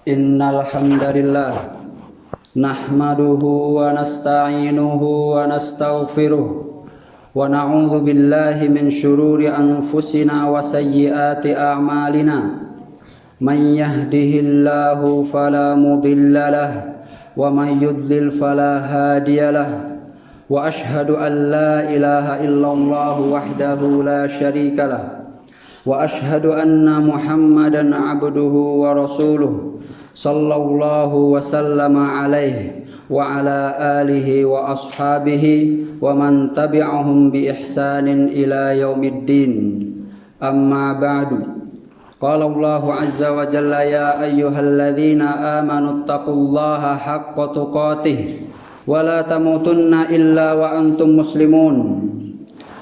Innal hamdalillah nahmaduhu wa nasta'inuhu wa nastaghfiruh wa na'udzu billahi min shururi anfusina wa sayyiati a'malina. Man yahdihillahu fala mudilla lahu wa man yudlil fala hadiya lahu. Wa ashhadu an la ilaha illallah wahdahu la syarika lahu. Wa ashhadu anna Muhammadan abduhu wa rasuluh sallallahu wa sallama alaihi wa ala alihi wa ashabihi wa man tabi'ahum bi ihsanin ila yaumiddin. Amma ba'du. Qala Allah azza wa jalla ya ayyuhalladzina amanu taqullaha haqqa tuqatih wa la tamutunna illa wa antum muslimun.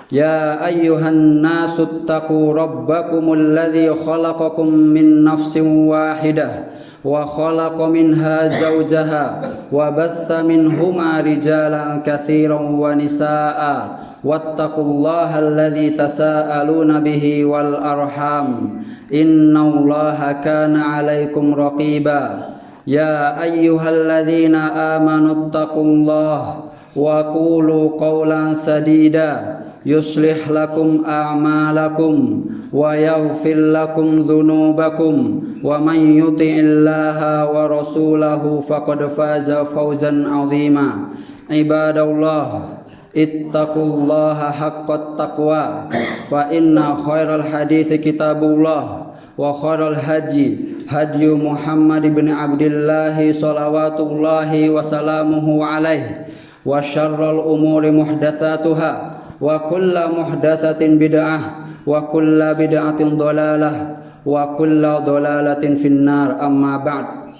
Ya ayyuhan nasu taqu rabbakumul ladzi khalaqakum min nafsin wahidah wa khalaqa minha zawjaha wa batha minhuma rijalan katsiran wa nisaa wattaqullaha alladzi tasaaluna bihi wal arham innallaha kana 'alaikum raqiba. Ya ayyuhalladzina amanu taqullaha wa qulu qawlan sadida yuslih lakum a'malakum wa yaghfir lakum dhunubakum wa man yuti'illaha wa rasulahu faqad faza fawzan 'azima. Ibadallah, ittaqullaha haqqat taqwa fa inna khairal hadithi kitabullah wa khairal hadyi hadyu Muhammad ibn Abdullah salawatullahi wa salamuhu alaihi wa syarrul umuri muhdatsatuha wa kulla muhdatsatin bid'ah wa kulla bid'atin dhalalah wa kulla dhalalatin finnar. Amma ba'd.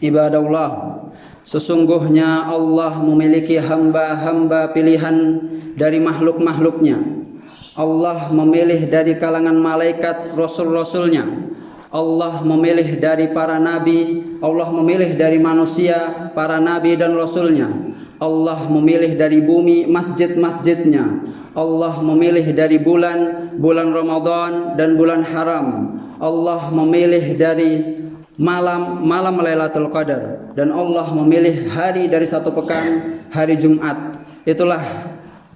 Ibadallah, sesungguhnya Allah memiliki hamba-hamba pilihan dari makhluk-makhluknya. Allah memilih dari kalangan malaikat rasul-rasulnya. Allah memilih dari para nabi. Allah memilih dari manusia para nabi dan rasulnya. Allah memilih dari bumi masjid-masjidnya. Allah memilih dari bulan Ramadan dan bulan haram. Allah memilih dari malam Lailatul Qadar, dan Allah memilih hari dari satu pekan, hari Jumat. Itulah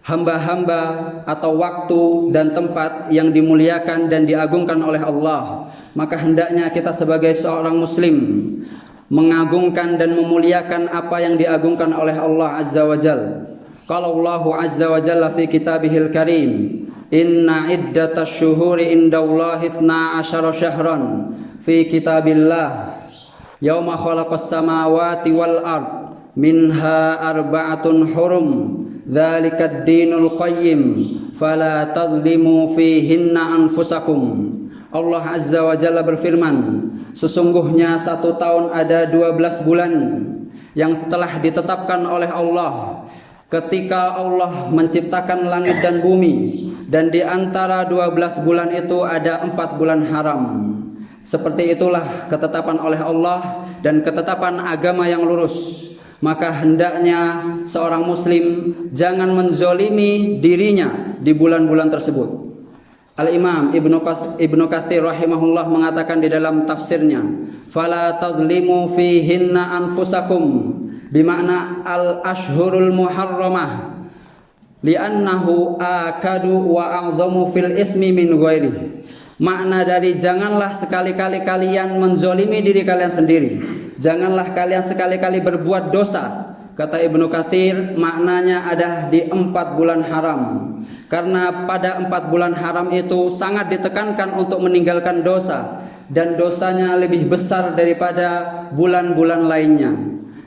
hamba-hamba atau waktu dan tempat yang dimuliakan dan diagungkan oleh Allah. Maka hendaknya kita sebagai seorang muslim mengagungkan dan memuliakan apa yang diagungkan oleh Allah Azza wa Jalla. Qala Allah Azza wa Jalla fi kitabihil karim, inna iddatash syuhuri indallahi 12 syahran fi kitabillah yauma khalaqas samawati wal ard minha arba'atun hurum dzalikad dinul qayyim fala tadlimu fihinna anfusakum. Allah Azza wa Jalla berfirman, sesungguhnya 1 tahun ada 12 bulan yang telah ditetapkan oleh Allah ketika Allah menciptakan langit dan bumi, dan di antara 12 bulan itu ada 4 bulan haram. Seperti itulah ketetapan oleh Allah dan ketetapan agama yang lurus. Maka hendaknya seorang muslim jangan menzolimi dirinya di bulan-bulan tersebut. Al-Imam Ibnu Katsir rahimahullah mengatakan di dalam tafsirnya, fala tadlimu fihinna anfusakum, bimakna al-ashhurul muharramah li'annahu akadu wa a'zamu fil itsmi min ghairi. Makna dari janganlah sekali-kali kalian menzolimi diri kalian sendiri, janganlah kalian sekali-kali berbuat dosa. Kata Ibnu Katsir, maknanya adalah di 4 bulan haram. Karena pada 4 bulan haram itu sangat ditekankan untuk meninggalkan dosa, dan dosanya lebih besar daripada bulan-bulan lainnya.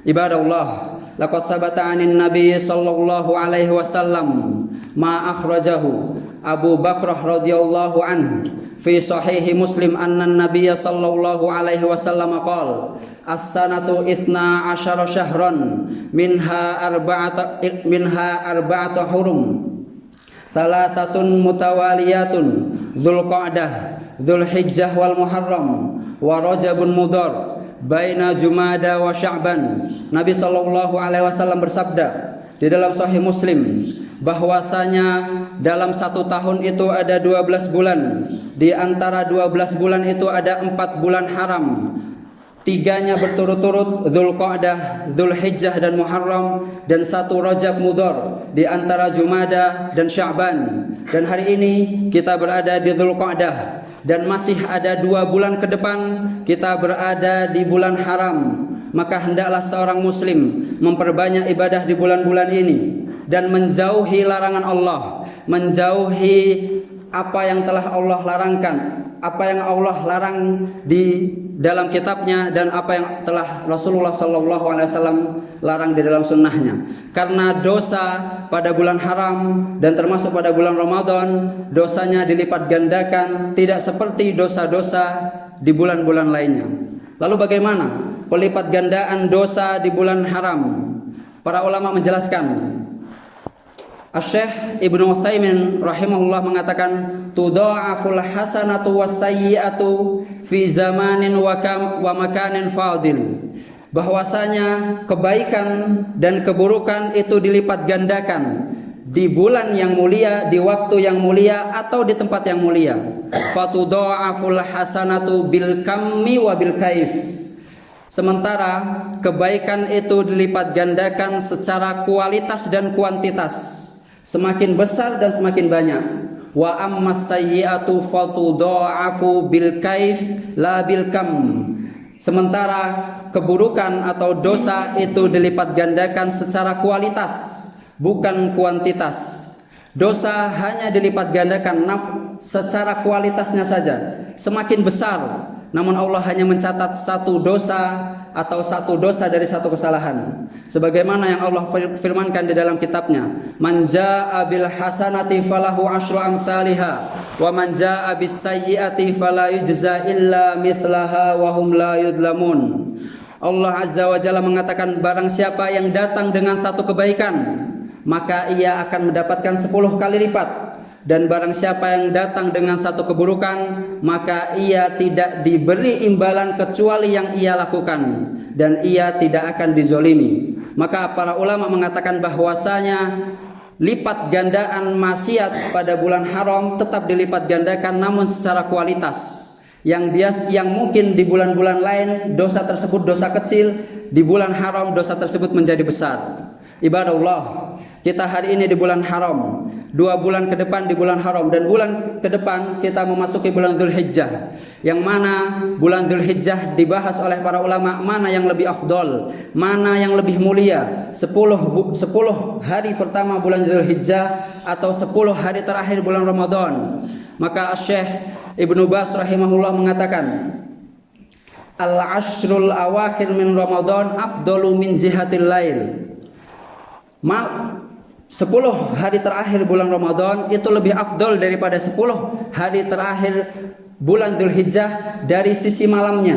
Ibadallah, laqad sabata 'anin nabiy sallallahu alaihi wasallam ma akhrajahu Abu Bakrah radhiyallahu an fi sahih Muslim anna nabiy sallallahu alaihi wasallam qala as-sanatu 12 syahran minha arba'atu hurum salasatun mutawaliyatun Dzulqa'dah Dzulhijjah wal Muharram wa Rajabun Mudhar baina Jumada wa Sya'ban. Nabi sallallahu alaihi wasallam bersabda di dalam sahih Muslim bahwasanya dalam 1 tahun itu ada 12 bulan. Di antara 12 bulan itu ada 4 bulan haram. Tiganya berturut-turut, Dzulqa'dah, Dzulhijjah dan Muharram, dan 1 Rajab Mudhar di antara Jumadah dan Sya'ban. Dan hari ini kita berada di Dzulqa'dah, dan masih ada 2 bulan ke depan kita berada di bulan haram. Maka hendaklah seorang muslim memperbanyak ibadah di bulan-bulan ini dan menjauhi larangan Allah, menjauhi apa yang telah Allah larangkan, apa yang Allah larang di dalam kitabnya, dan apa yang telah Rasulullah SAW larang di dalam sunnahnya. Karena dosa pada bulan haram dan termasuk pada bulan Ramadan, dosanya dilipat gandakan, tidak seperti dosa-dosa di bulan-bulan lainnya. Lalu bagaimana pelipat gandaan dosa di bulan haram? Para ulama menjelaskan. Asy-Syaikh Ibnu Utsaimin rahimahullah mengatakan, tudha'aful hasanatu was-sayyi'atu fi zamanin wa makanin fadil. Bahwasanya kebaikan dan keburukan itu dilipat gandakan di bulan yang mulia, di waktu yang mulia, atau di tempat yang mulia. Fatudha'aful hasanatu bil kammi wa bil kaif. Sementara kebaikan itu dilipat gandakan secara kualitas dan kuantitas, semakin besar dan semakin banyak. Wa ammas sayyi'atu fatudha'afu bil kaif la bil kam. Sementara keburukan atau dosa itu dilipat gandakan secara kualitas, bukan kuantitas. Dosa hanya dilipat gandakan secara kualitasnya saja, semakin besar. Namun Allah hanya mencatat 1 dosa atau 1 dosa dari 1 kesalahan. Sebagaimana yang Allah firmankan di dalam kitabnya, man jaa'a bil hasanati falahu asyru amsalihha wa man jaa'a bis sayyi'ati fala yujza illa mithlaha wa hum la yudlamun. Allah Azza wa Jalla mengatakan, barang siapa yang datang dengan 1 kebaikan, maka ia akan mendapatkan 10 kali lipat. Dan barang siapa yang datang dengan 1 keburukan, maka ia tidak diberi imbalan kecuali yang ia lakukan, dan ia tidak akan dizolimi. Maka para ulama mengatakan bahwasanya lipat gandaan maksiat pada bulan haram tetap dilipat gandakan, namun secara kualitas. Yang mungkin di bulan-bulan lain dosa tersebut dosa kecil, di bulan haram dosa tersebut menjadi besar. Ibadah Allah, kita hari ini di bulan haram, 2 bulan ke depan di bulan haram, dan bulan ke depan kita memasuki bulan Dzulhijjah, yang mana bulan Dzulhijjah dibahas oleh para ulama mana yang lebih afdol, mana yang lebih mulia, 10 hari pertama bulan Dzulhijjah atau 10 hari terakhir bulan Ramadan. Maka Syekh Ibnu Baz rahimahullah mengatakan, al-ashrul awakhir min Ramadan afdalu min jihatil lail. 10 hari terakhir bulan Ramadan itu lebih afdol daripada 10 hari terakhir bulan Dzulhijjah dari sisi malamnya.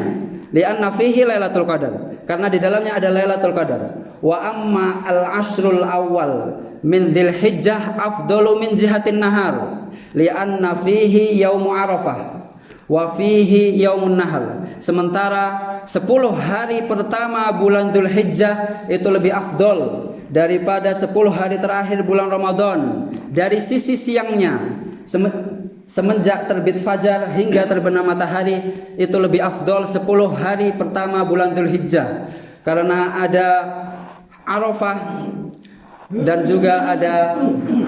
Li'anna fihi Lailatul Qadar, karena di dalamnya ada Lailatul Qadar. Wa amma al-ashrul awal min Dzulhijjah afdalu min jihatin nahar, li'anna fihi yaumu Arafah wa fihi yaumun nahar. Sementara 10 hari pertama bulan Dzulhijjah itu lebih afdol daripada 10 hari terakhir bulan Ramadan dari sisi siangnya. Semenjak terbit fajar hingga terbenam matahari itu lebih afdol 10 hari pertama bulan Dzulhijjah, karena ada Arafah dan juga ada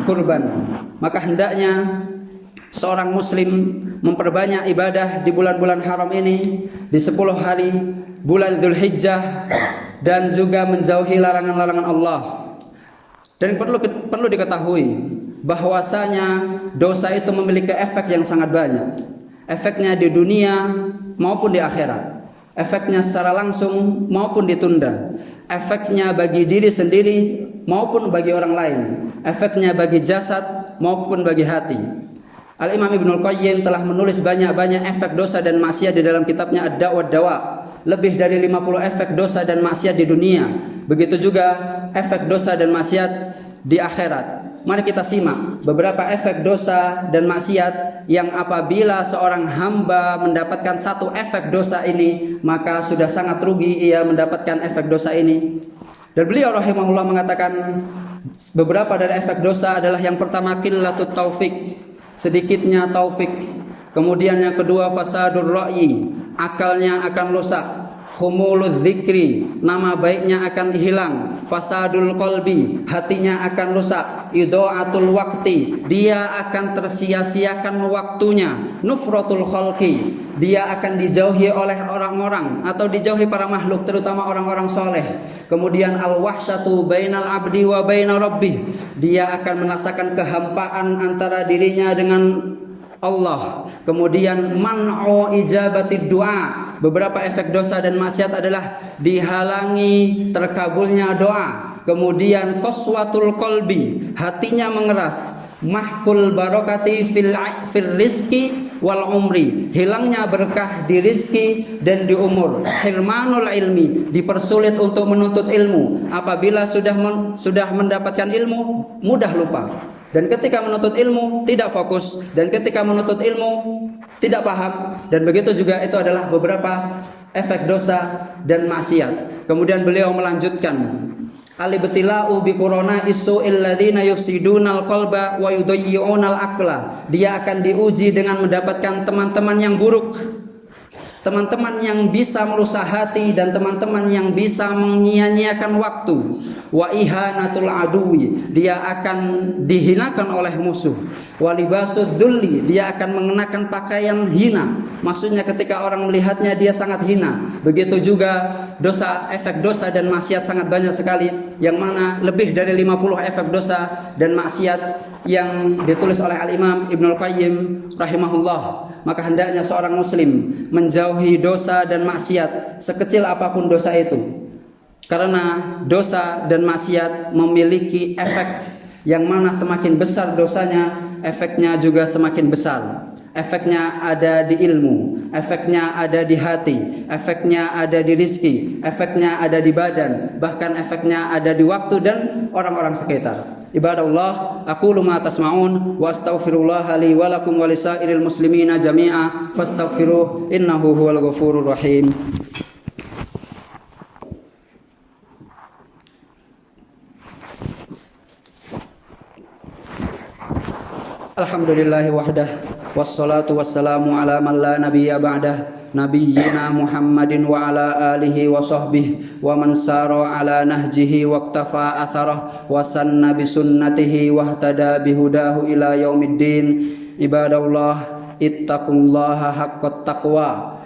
kurban. Maka hendaknya seorang muslim memperbanyak ibadah di bulan-bulan haram ini, di 10 hari bulan Dzulhijjah, dan juga menjauhi larangan-larangan Allah. Dan perlu diketahui bahwasanya dosa itu memiliki efek yang sangat banyak. Efeknya di dunia maupun di akhirat. Efeknya secara langsung maupun ditunda. Efeknya bagi diri sendiri maupun bagi orang lain. Efeknya bagi jasad maupun bagi hati. Al-Imam Ibnul Qayyim telah menulis banyak-banyak efek dosa dan maksiat di dalam kitabnya Ad-Da' wa Dawa. Lebih dari 50 efek dosa dan maksiat di dunia. Begitu juga efek dosa dan maksiat di akhirat. Mari kita simak beberapa efek dosa dan maksiat yang apabila seorang hamba mendapatkan 1 efek dosa ini, maka sudah sangat rugi ia mendapatkan efek dosa ini. Dan beliau rahimahullah mengatakan beberapa dari efek dosa adalah yang pertama qillatut taufik, sedikitnya taufik. Kemudian yang kedua fasadur ra'yi, akalnya akan rusak. humuludz dzikri, nama baiknya akan hilang, fasadul qalbi, hatinya akan rusak, idaatul waqti, dia akan tersia-siakan waktunya, nufratul khalqi, dia akan dijauhi oleh orang-orang atau dijauhi para makhluk, terutama orang-orang soleh. Kemudian al-wahsyatu bainal abdi wa baina rabbih, dia akan merasakan kehampaan antara dirinya dengan Allah. Kemudian man'u ijabatid doa, beberapa efek dosa dan maksiat adalah dihalangi terkabulnya doa. Kemudian qaswatul qalbi, hatinya mengeras, mahkul barokati fil rizki wal umri, hilangnya berkah di rizki dan di umur. Hirmanul ilmi, dipersulit untuk menuntut ilmu. Apabila sudah mendapatkan ilmu, mudah lupa. Dan ketika menuntut ilmu tidak fokus, dan ketika menuntut ilmu tidak paham, dan begitu juga itu adalah beberapa efek dosa dan maksiat. Kemudian beliau melanjutkan, alibtila'u bi qurana isu'il ladzina yufsidunal qalba wa yudayyi'unal aqla, dia akan diuji dengan mendapatkan teman-teman yang buruk, teman-teman yang bisa merusak hati, dan teman-teman yang bisa menyia-nyiakan waktu. Wa ihanatul adui, dia akan dihinakan oleh musuh. Wa libasud dzulli, dia akan mengenakan pakaian hina, maksudnya ketika orang melihatnya dia sangat hina. Begitu juga dosa, efek dosa dan maksiat sangat banyak sekali, yang mana lebih dari 50 efek dosa dan maksiat yang ditulis oleh Al-Imam Ibnul Qayyim rahimahullah. Maka hendaknya seorang muslim menjauhi dosa dan maksiat sekecil apapun dosa itu, karena dosa dan maksiat memiliki efek yang mana semakin besar dosanya, efeknya juga semakin besar. Efeknya ada di ilmu, efeknya ada di hati, efeknya ada di rizki, efeknya ada di badan, bahkan efeknya ada di waktu dan orang-orang sekitar. Ibadallah, aqulu ma tasma'un wa astaghfirullah li wa lakum wa lisairil muslimina jami'a fastaghfiruh innahu huwal ghafurur rahim. Alhamdulillahi wahdah, wassalatu wassalamu ala man la nabiyya ba'dah, nabiyyina Muhammadin wa ala alihi wa sahbihi wa man sara ala nahjihi wa iktafa atharah wa sanna bi sunnatihi wa ihtada bihudahu ila yaumiddin. Ibadallah, ittaqullaha haqqat taqwa,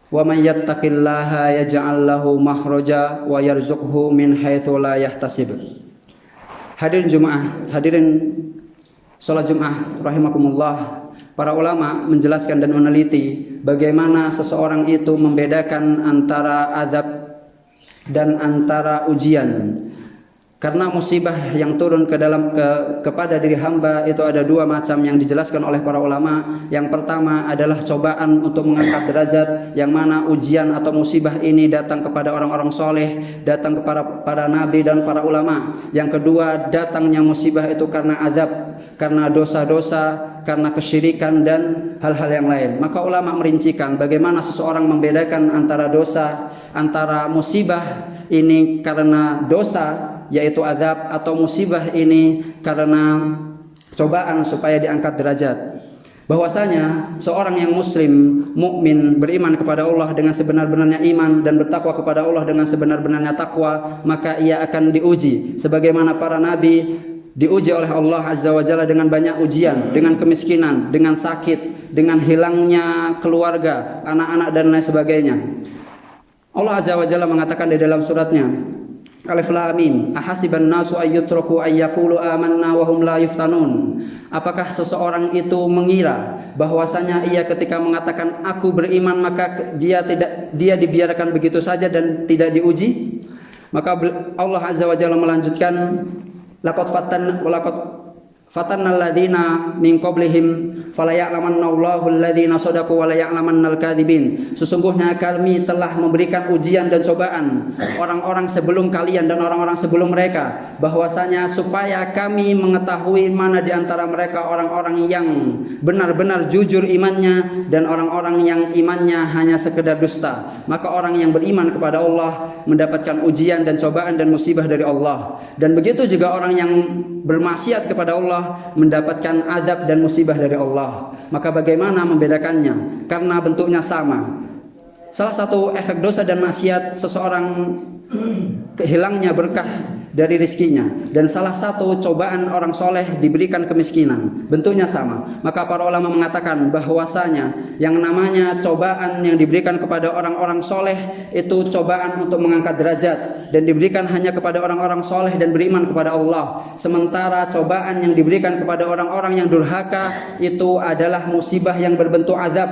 wa man yattaqillaha yaj'al lahu makhraja wa yarzuqhu min haitsu la yahtasib. Hadirin Jumaah, hadirin sholat Jumat rahimakumullah, para ulama menjelaskan dan meneliti bagaimana seseorang itu membedakan antara azab dan antara ujian. Karena musibah yang turun kepada diri hamba itu ada dua macam yang dijelaskan oleh para ulama. Yang pertama adalah cobaan untuk mengangkat derajat, yang mana ujian atau musibah ini datang kepada orang-orang soleh, datang kepada para nabi dan para ulama. Yang kedua, datangnya musibah itu karena azab, karena dosa-dosa, karena kesyirikan dan hal-hal yang lain. Maka ulama merincikan bagaimana seseorang membedakan antara dosa, antara musibah ini karena dosa yaitu azab, atau musibah ini karena cobaan supaya diangkat derajat. Bahwasanya seorang yang muslim, mukmin, beriman kepada Allah dengan sebenar-benarnya iman dan bertakwa kepada Allah dengan sebenar-benarnya takwa, maka ia akan diuji sebagaimana para nabi diuji oleh Allah Azza wa Jalla dengan banyak ujian, dengan kemiskinan, dengan sakit, dengan hilangnya keluarga, anak-anak dan lain sebagainya. Allah Azza wa Jalla mengatakan di dalam suratnya, Alif Lam Mim, ahasiban nasu ayyutraku ayyaqulu amanna wa hum la yuftanun. Apakah seseorang itu mengira bahwasanya ia ketika mengatakan aku beriman maka dia dibiarkan begitu saja dan tidak diuji? Maka Allah Azza wa Jalla melanjutkan, laqad fatannal ladzina min qablihim falaya'lamannallahu alladzina shadaqu wa laya'lamannal kadzibin. Sesungguhnya kami telah memberikan ujian dan cobaan orang-orang sebelum kalian dan orang-orang sebelum mereka, bahwasanya supaya kami mengetahui mana di antara mereka orang-orang yang benar-benar jujur imannya dan orang-orang yang imannya hanya sekedar dusta. Maka orang yang beriman kepada Allah mendapatkan ujian dan cobaan dan musibah dari Allah, dan begitu juga orang yang bermaksiat kepada Allah mendapatkan azab dan musibah dari Allah. Maka bagaimana membedakannya? Karena bentuknya sama. salah satu efek dosa dan maksiat seseorang hilangnya berkah dari rizkinya, dan salah satu cobaan orang soleh diberikan kemiskinan, bentuknya sama. Maka para ulama mengatakan bahwasanya yang namanya cobaan yang diberikan kepada orang-orang soleh itu cobaan untuk mengangkat derajat dan diberikan hanya kepada orang-orang soleh dan beriman kepada Allah. Sementara cobaan yang diberikan kepada orang-orang yang durhaka itu adalah musibah yang berbentuk azab,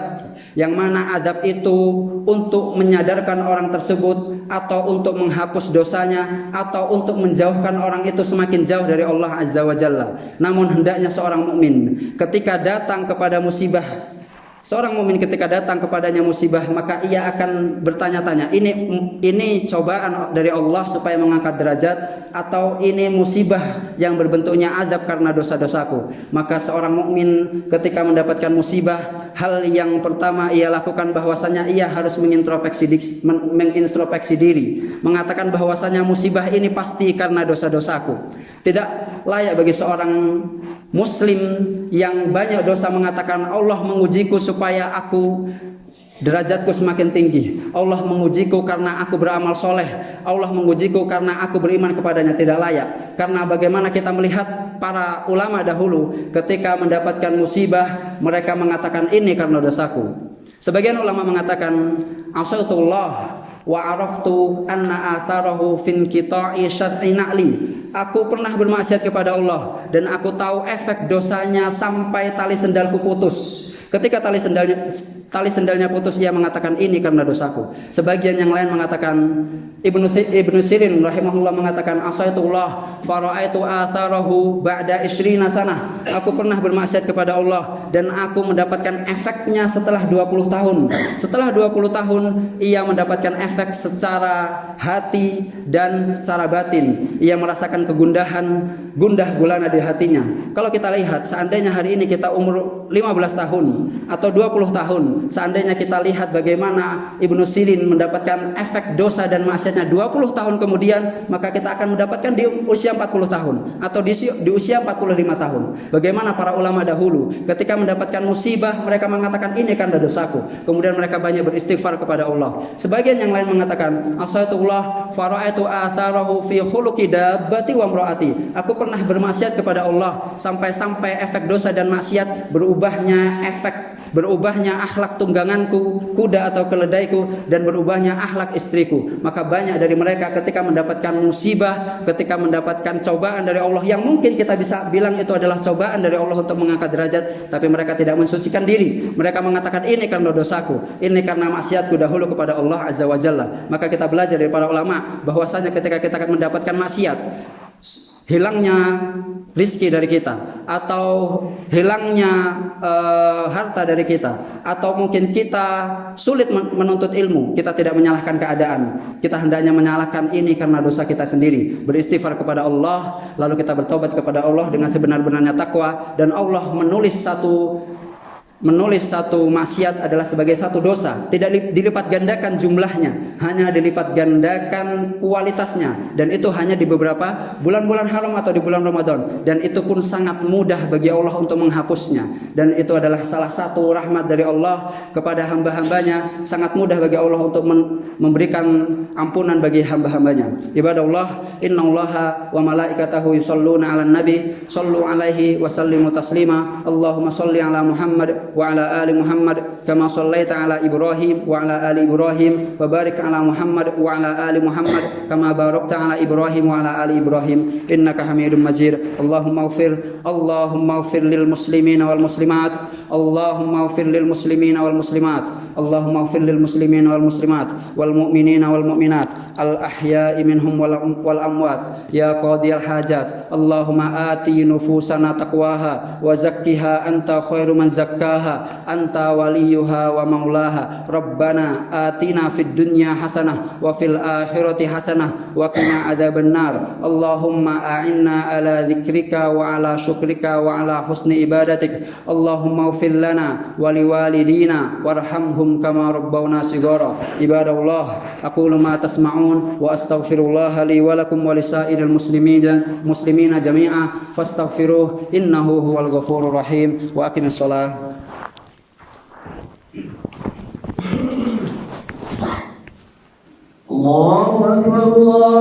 yang mana azab itu untuk menyadarkan orang tersebut atau untuk menghapus dosanya atau untuk menjauhkan orang itu semakin jauh dari Allah Azza wa Jalla. Namun hendaknya seorang mukmin ketika datang kepada musibah, seorang mukmin ketika datang kepadanya musibah, maka ia akan bertanya-tanya, ini cobaan dari Allah supaya mengangkat derajat, atau ini musibah yang berbentuknya azab karena dosa-dosaku. Maka seorang mukmin ketika mendapatkan musibah, hal yang pertama ia lakukan bahwasanya ia harus mengintrospeksi diri, mengatakan bahwasanya musibah ini pasti karena dosa-dosaku. Tidak layak bagi seorang muslim yang banyak dosa mengatakan Allah mengujiku supaya aku derajatku semakin tinggi, Allah mengujiku karena aku beramal soleh, Allah mengujiku karena aku beriman kepadanya. Tidak layak. Karena bagaimana kita melihat para ulama dahulu ketika mendapatkan musibah, mereka mengatakan ini karena dosaku. Sebagian ulama mengatakan asaitullah wa araftu anna atharahu fin qita'i syar'i na'li. Aku pernah bermaksiat kepada Allah dan aku tahu efek dosanya sampai tali sendalku putus. Ketika tali sendalnya putus, ia mengatakan ini karena dosaku. Sebagian yang lain mengatakan, Ibnu Sirin rahimahullah mengatakan asaitullah fara'aitu atharahu ba'da 20 sanah. Aku pernah bermaksiat kepada Allah dan aku mendapatkan efeknya setelah 20 tahun. Setelah 20 tahun ia mendapatkan efek secara hati dan secara batin. Ia merasakan gundah gulana di hatinya. Kalau kita lihat, seandainya hari ini kita umur 15 tahun atau 20 tahun, seandainya kita lihat bagaimana Ibnu Sirin mendapatkan efek dosa dan maksiatnya 20 tahun kemudian, maka kita akan mendapatkan di usia 40 tahun atau di usia 45 tahun. Bagaimana para ulama dahulu ketika mendapatkan musibah, mereka mengatakan ini karena dosaku, kemudian mereka banyak beristighfar kepada Allah. Sebagian yang lain mengatakan asaitullah fara'aitu atharahu fi khuluqi dabbati wa imraati. Aku pernah bermaksiat kepada Allah sampai efek dosa dan maksiat berubahnya akhlak tungganganku, kuda atau keledaiku, dan berubahnya akhlak istriku. Maka banyak dari mereka ketika mendapatkan musibah, ketika mendapatkan cobaan dari Allah, yang mungkin kita bisa bilang itu adalah cobaan dari Allah untuk mengangkat derajat, tapi mereka tidak mensucikan diri. Mereka mengatakan ini karena dosaku, ini karena maksiatku dahulu kepada Allah Azza wa Jalla. Maka kita belajar dari para ulama bahwasanya ketika kita mendapatkan maksiat, hilangnya rizki dari kita, atau hilangnya harta dari kita, atau mungkin kita sulit menuntut ilmu, kita tidak menyalahkan keadaan. Kita hendaknya menyalahkan ini karena dosa kita sendiri. Beristighfar kepada Allah, lalu kita bertobat kepada Allah dengan sebenar-benarnya takwa, dan Allah menulis satu maksiat adalah sebagai satu dosa. Tidak dilipat gandakan jumlahnya, hanya dilipat gandakan kualitasnya, dan itu hanya di beberapa bulan-bulan haram atau di bulan Ramadan, dan itu pun sangat mudah bagi Allah untuk menghapusnya. Dan itu adalah salah satu rahmat dari Allah kepada hamba-hambanya, sangat mudah bagi Allah untuk memberikan ampunan bagi hamba-hambanya. Ibadallah, innallaha wa malaikatahu yusholluna 'alan nabi, shallu 'alaihi wa sallimu taslima. Allahumma shalli 'ala Muhammad wa ala ali Muhammad kama shallaita ala Ibrahim wa ala ali Ibrahim wa barik ala Muhammad wa ala ali Muhammad kama barakta ala Ibrahim wa ala ali Ibrahim innaka Hamidum Majid. Allahumma ighfir lil muslimina wal muslimat. Allahumma ighfir lil muslimina wal muslimat. Allahumma ighfir lil muslimina wal muslimat wal mu'minina wal mu'minat al ahya'i minhum wal amwat ya qadiyal hajat. Allahumma ati nufusana taqwaha wa zakkiha anta khairu man zakkaha anta waliyuha wa maulaha. Rabbana atina fid dunya hasanah wa fil akhirati hasanah wa qina adzabannar. Allahumma a'inna ala dzikrika wa ala syukrika wa ala husni ibadatik. Allahumma ighfir lana wa liwalidina warhamhum kama rabbawna shighara. Ibadallah, aqulu ma tasma'un wa astaghfirullah li wa lakum wa lisairil muslimina jami'a fastaghfiruh innahu huwal ghafurur rahim. Wa aqimis shalah. الله أكبر الله